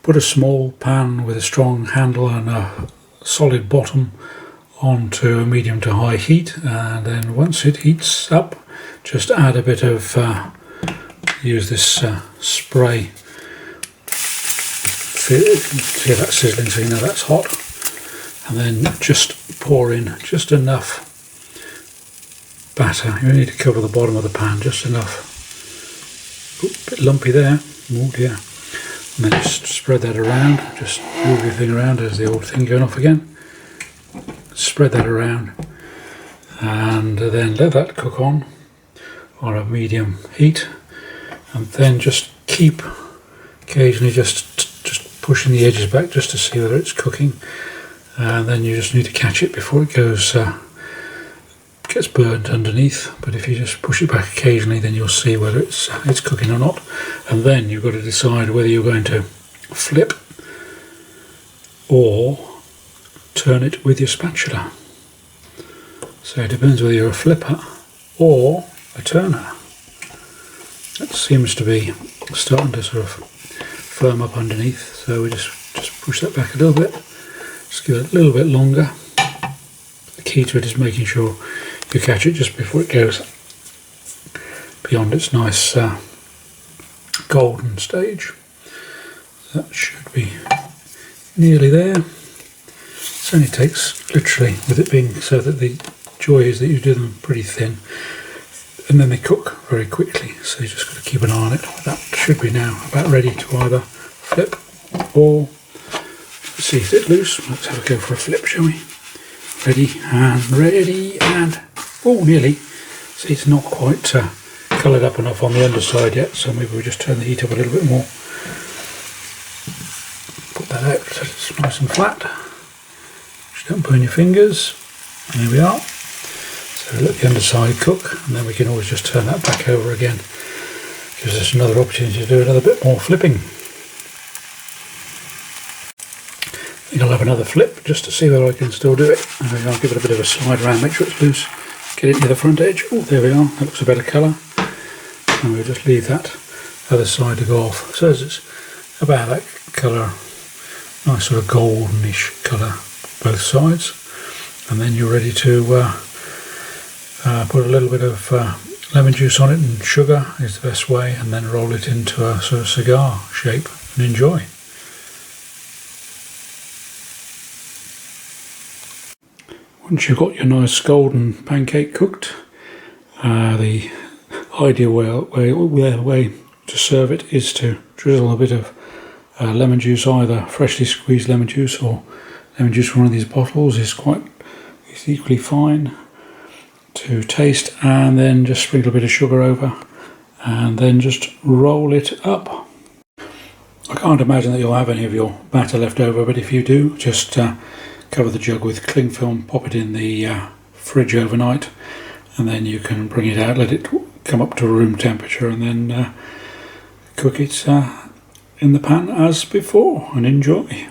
put a small pan with a strong handle and a solid bottom onto a medium to high heat, and then once it heats up, just add a bit of use this spray. See that sizzling, so you know that's hot, and then just pour in just enough batter. You need to cover the bottom of the pan just enough. Ooh, bit lumpy there. Oh dear. And then just spread that around. Just move your thing around. There's the old thing going off again. Spread that around, and then let that cook on a medium heat, and then just keep occasionally just pushing the edges back just to see whether it's cooking, and then you just need to catch it before it gets burnt underneath. But if you just push it back occasionally, then you'll see whether it's cooking or not, and then you've got to decide whether you're going to flip or turn it with your spatula. So it depends whether you're a flipper or a turner. That seems to be starting to sort of firm up underneath, so we just push that back a little bit, just give it a little bit longer. The key to it is making sure you catch it just before it goes beyond its nice golden stage. That should be nearly there. It only takes, literally, with it being so that the joy is that you do them pretty thin, and then they cook very quickly, so you just got to keep an eye on it. That should be now about ready to either flip or, let's see, is it loose? Let's have a go for a flip, shall we? Ready, and oh, nearly. See, it's not quite coloured up enough on the underside yet, so maybe we just turn the heat up a little bit more. Put that out so it's nice and flat. Don't burn your fingers. There we are. So let the underside cook, and then we can always just turn that back over again. Gives us another opportunity to do another bit more flipping. I think I'll have another flip just to see whether I can still do it. And I'll give it a bit of a slide around, make sure it's loose. Get it near the front edge. Oh, there we are. That looks a better colour. And we'll just leave that other side to go off. So it's about that colour, nice sort of goldenish colour, both sides, and then you're ready to put a little bit of lemon juice on it, and sugar is the best way, and then roll it into a sort of cigar shape and enjoy. Once you've got your nice golden pancake cooked, the ideal way to serve it is to drizzle a bit of lemon juice, either freshly squeezed lemon juice or lemon juice from one of these bottles is equally fine to taste, and then just sprinkle a bit of sugar over, and then just roll it up. I can't imagine that you'll have any of your batter left over, but if you do, just cover the jug with cling film, pop it in the fridge overnight, and then you can bring it out, let it come up to room temperature, and then cook it in the pan as before, and enjoy.